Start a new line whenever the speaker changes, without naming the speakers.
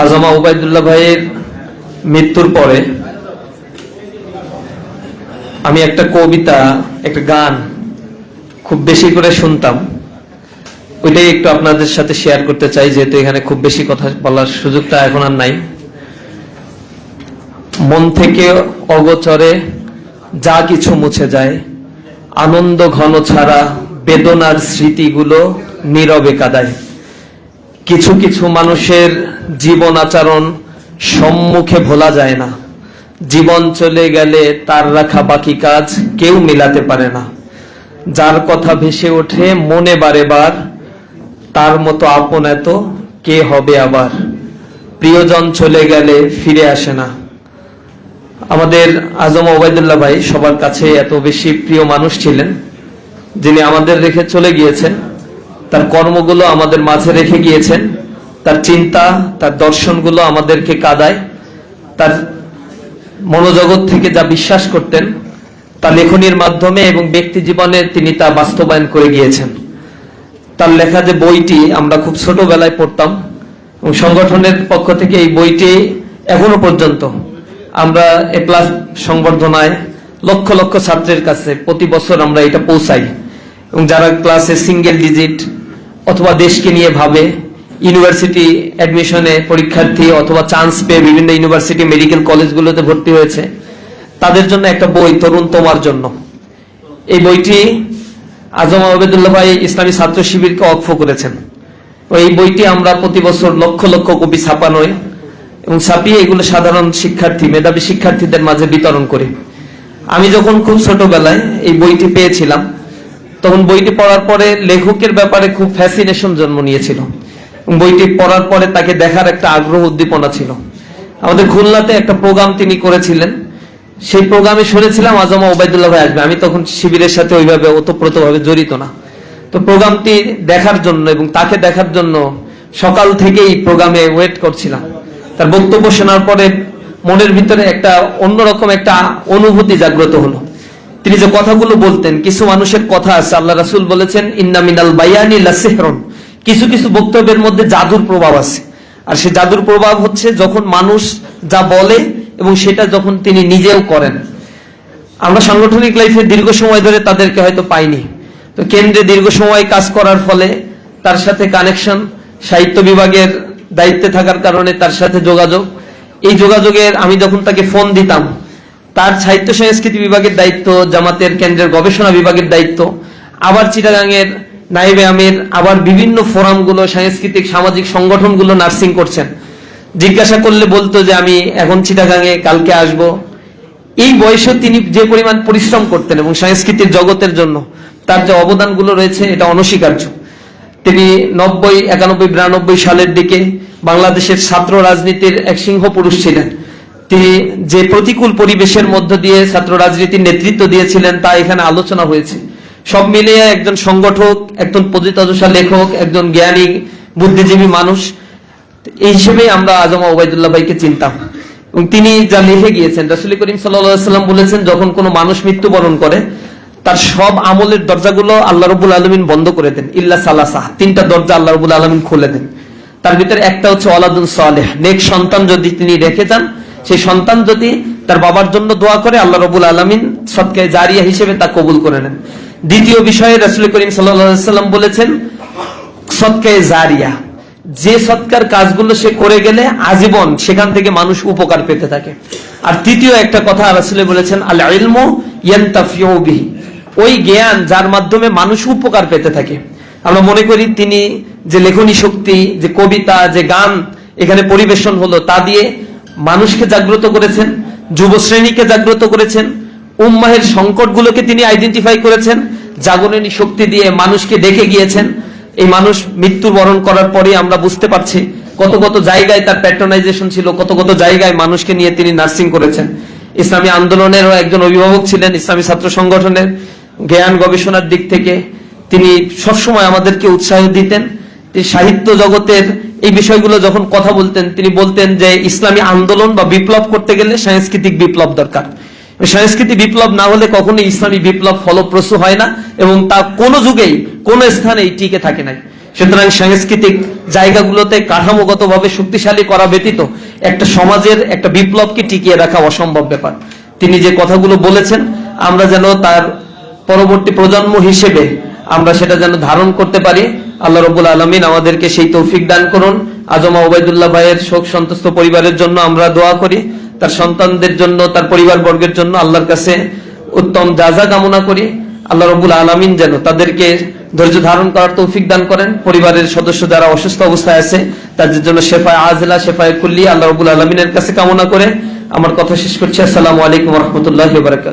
Asthma Obaidullah ভাইয়ের মৃত্যুর পরে আমি একটা কবিতা, একটা গান খুব বেশি করে শুনতাম। ওইটাই একটু আপনাদের সাথে শেয়ার করতে চাই, যেহেতু এখানে খুব বেশি কথা বলার সুযোগটা এখন আর নাই। মন থেকে অগোচরে যা কিছু মুছে যায়, আনন্দ ঘন ছাড়া বেদনার স্মৃতিগুলো নীরবে কাঁদায়। কিছু কিছু মানুষের জীবন আচরণ সম্মুখে ভোলা যায় না, জীবন চলে গেলে তার রাখা বাকি কাজ কেউ মিলাতে পারে না। যার কথা ভেসে ওঠে মনে বারে বার, তার মতো আপন এত কে হবে আবার। প্রিয়জন চলে গেলে ফিরে আসে না। আমাদের আজম ওবায়দুল্লাহ ভাই সবার কাছে এত বেশি প্রিয় মানুষ ছিলেন, যিনি আমাদের রেখে চলে গিয়েছেন। তার কর্মগুলো আমাদের মাঝে রেখে গিয়েছেন, তার চিন্তা, তার দর্শনগুলো আমাদেরকে কাঁদায়। তার মনোজগৎ থেকে যা বিশ্বাস করতেন তা লেখনীর মাধ্যমে এবং ব্যক্তি জীবনে তিনি তা বাস্তবায়ন করে গিয়েছেন। তার লেখা যে বইটি আমরা খুব ছোটবেলায় পড়তাম, এবং সংগঠনের পক্ষ থেকে এই বইটি এখনো পর্যন্ত আমরা এ প্লাস সংবর্ধনায় লক্ষ লক্ষ ছাত্রের কাছে প্রতি বছর আমরা এটা পৌঁছাই। এবং যারা ক্লাসে সিঙ্গেল ডিজিট অথবা দেশকে নিয়ে ভাবে, ইউনিভার্সিটি অ্যাডমিশনে পরীক্ষার্থী অথবা চান্স পেয়ে বিভিন্ন ইউনিভার্সিটি মেডিকেল কলেজগুলোতে ভর্তি হয়েছে, তাদের জন্য একটা বই, তরুণ তোমার জন্য। এই বইটি আজম ওবায়দুল্লাহ ভাই ইসলামী ছাত্র শিবিরকে ওয়াকফ করেছেন। এই বইটি আমরা প্রতি বছর লক্ষ লক্ষ কপি ছাপানোই এবং ছাপিয়ে এগুলো সাধারণ শিক্ষার্থী, মেধাবী শিক্ষার্থীদের মাঝে বিতরণ করি। আমি যখন খুব ছোটবেলায় এই বইটি পেয়েছিলাম, তখন বইটি পড়ার পরে লেখকের ব্যাপারে খুব ফ্যাসিনেশন জন্ম নিয়েছিল। বইটি পড়ার পরে তাকে দেখার একটা আগ্রহ, উদ্দীপনা ছিল। আমাদের খুলনাতে একটা প্রোগ্রাম তিনি করেছিলেন, সেই প্রোগ্রামে শুনেছিলাম আজম ওবায়দুল্লাহ ভাই আসবে। আমি তখন শিবিরের সাথে ওইভাবে ওতপ্রোতভাবে জড়িত না। তো প্রোগ্রামটি দেখার জন্য এবং তাকে দেখার জন্য সকাল থেকেই প্রোগ্রামে ওয়েট করছিলাম। তার বক্তব্য শোনার পরে মনের ভিতরে একটা অন্যরকম একটা অনুভূতি জাগ্রত হলো। তিনি যে কথাগুলো বলতেন, কিছু মানুষের কথা আছে, আল্লাহ রাসূল বলেছেন ইন্না মিনাল বায়ানি লাসিহরুন, কিছু কিছু বক্তব্যের মধ্যে জাদুর প্রভাব আছে। আর সে জাদুর প্রভাব হচ্ছে যখন মানুষ যা বলে এবং সেটা যখন তিনি নিজেও করেন। আমরা সাংগঠনিক লাইফে দীর্ঘ সময় ধরে তাদেরকে হয়তো পাইনি, তো কেন্দ্রে দীর্ঘ সময় কাজ করার ফলে তার সাথে কানেকশন, সাহিত্য বিভাগের দায়িত্বে থাকার কারণে তার সাথে যোগাযোগ। এই যোগাযোগের আমি যখন তাকে ফোন দিতাম, তার সাহিত্য সংস্কৃতি বিভাগের দায়িত্ব, জামাতের কেন্দ্রের গবেষণা বিভাগের দায়িত্ব, আবার চিটাগাংয়ের নাইবে আমির, আবার বিভিন্ন ফোরামগুলো, সাংস্কৃতিক সামাজিক সংগঠনগুলো নার্সিং করছেন। জিজ্ঞাসা করলে বলতো যে আমি এখন চিটাগাংয়ে, কালকে আসব। এই বয়সে তিনি যে পরিমাণ পরিশ্রম করতেন এবং সংস্কৃতির জগতের জন্য তার যে অবদানগুলো রয়েছে এটা অনস্বীকার্য। তিনি 90, 91, 92 সালের দিকে বাংলাদেশের ছাত্র রাজনীতির এক সিংহ পুরুষ ছিলেন। তিনি যে প্রতিকূল পরিবেশের মধ্য দিয়ে ছাত্র রাজনীতির নেতৃত্ব দিয়েছিলেন তা এখানে আলোচনা হয়েছে। সব মিলিয়ে একজন সংগঠক, একজন পতিতাদশা লেখক, একজন জ্ঞানী বুদ্ধিজীবী মানুষ, এই হিসেবেই আমরা আজম ওবায়দুল্লাহ ভাইকে চিনতাম। এবং তিনি যা লিখে গিয়েছেন, রাসূল করিম সাল্লাল্লাহু আলাইহি ওয়াসাল্লাম বলেছেন, যখন কোনো মানুষ মৃত্যুবরণ করে তার সব আমলের দরজাগুলো আল্লাহ রাব্বুল আলামিন বন্ধ করে দেন, ইল্লা সালাসা, 3টা দরজা আল্লাহ রাব্বুল আলামিন খুলে দেন। তার ভিতরে একটা হচ্ছে ওয়ালাদুন সালেহ, নেক সন্তান যদি তিনি রেখে যান, সেই সন্তান যদি তার বাবার জন্য দোয়া করে, আল্লাহ রাব্বুল আলামিন সদকায়ে জারিয়া হিসেবে তা কবুল করে নেন। দ্বিতীয় বিষয়ে রাসূল করিম সাল্লাল্লাহু আলাইহি ওয়াসাল্লাম বলেছেন সদকায়ে জারিয়া, যে সৎকার কাজগুলো সে করে গেলে আজীবন সেখান থেকে মানুষ উপকার পেতে থাকে। আর তৃতীয় একটা কথা রাসূল বলেছেন আল ইলমু ইয়ানতাফিউ বিহি, ওই জ্ঞান যার মাধ্যমে মানুষ উপকার পেতে থাকে। আমরা মনে করি তিনি যে লেখনী শক্তি, যে কবিতা, যে গান এখানে পরিবেশন হলো, তা দিয়ে মানুষকে জাগ্রত করেছেন, যুব শ্রেণীকে জাগ্রত করেছেন, উম্মাহের সংকটগুলোকে তিনি আইডেন্টিফাই করেছেন, জাগরণী শক্তি দিয়ে মানুষকে ডেকে গিয়েছেন। এই মানুষ মৃত্যুবরণ করার পরে আমরা বুঝতে পারছি কত কত জায়গায় তার প্যাট্রোনাইজেশন ছিল, কত কত জায়গায় মানুষকে নিয়ে তিনি নার্সিং করেছেন। ইসলামী আন্দোলনেরও একজন অভিভাবক ছিলেন, ইসলামী ছাত্র সংগঠনের জ্ঞান গবেষণার দিক থেকে তিনি সবসময় আমাদেরকে উৎসাহ দিতেন। সাহিত্য জগতের এই বিষয়গুলো যখন কথা বলতেন, তিনি বলতেন যে ইসলামী আন্দোলন বা বিপ্লব করতে গেলে সাংস্কৃতিক বিপ্লব দরকার। সাংস্কৃতিক বিপ্লব না হলে কখনোই ইসলামী বিপ্লব ফলপ্রসূ হয় না এবং তা কোনো যুগেই কোনো স্থানেই টিকে থাকে নাই। সুতরাং সাংস্কৃতিক জায়গাগুলোতে কাঠামোগতভাবে শক্তিশালী করা ব্যতীত একটা সমাজের একটা বিপ্লবকে টিকিয়ে রাখা অসম্ভব ব্যাপার। তিনি যে কথাগুলো বলেছেন আমরা যেন তার পরবর্তী প্রজন্ম হিসেবে আমরা সেটা যেন ধারণ করতে পারি। আল্লাহ রাব্বুল আলামিন আমাদেরকে সেই তৌফিক দান করুন। আজমা ওবায়দুল্লাহ ভাইয়ের শোক সন্তপ্ত পরিবারের জন্য আমরা দোয়া করি, তার সন্তানদের জন্য, তার পরিবার বর্গের জন্য আল্লাহর কাছে উত্তম জাযা কামনা করি। আল্লাহ রাব্বুল আলামিন যেন তাদেরকে ধৈর্য ধারণ করার তৌফিক দান করেন। পরিবারের সদস্য যারা অসুস্থ অবস্থায় আছে তাদের জন্য শেফায়ে আজিলা, শেফায়ে কুল্লি আল্লাহ রাব্বুল আলামিনের কাছে কামনা করে আমার কথা শেষ করছি। আসসালামু আলাইকুম ওয়া রাহমাতুল্লাহি ওয়া বারাকাতুহু।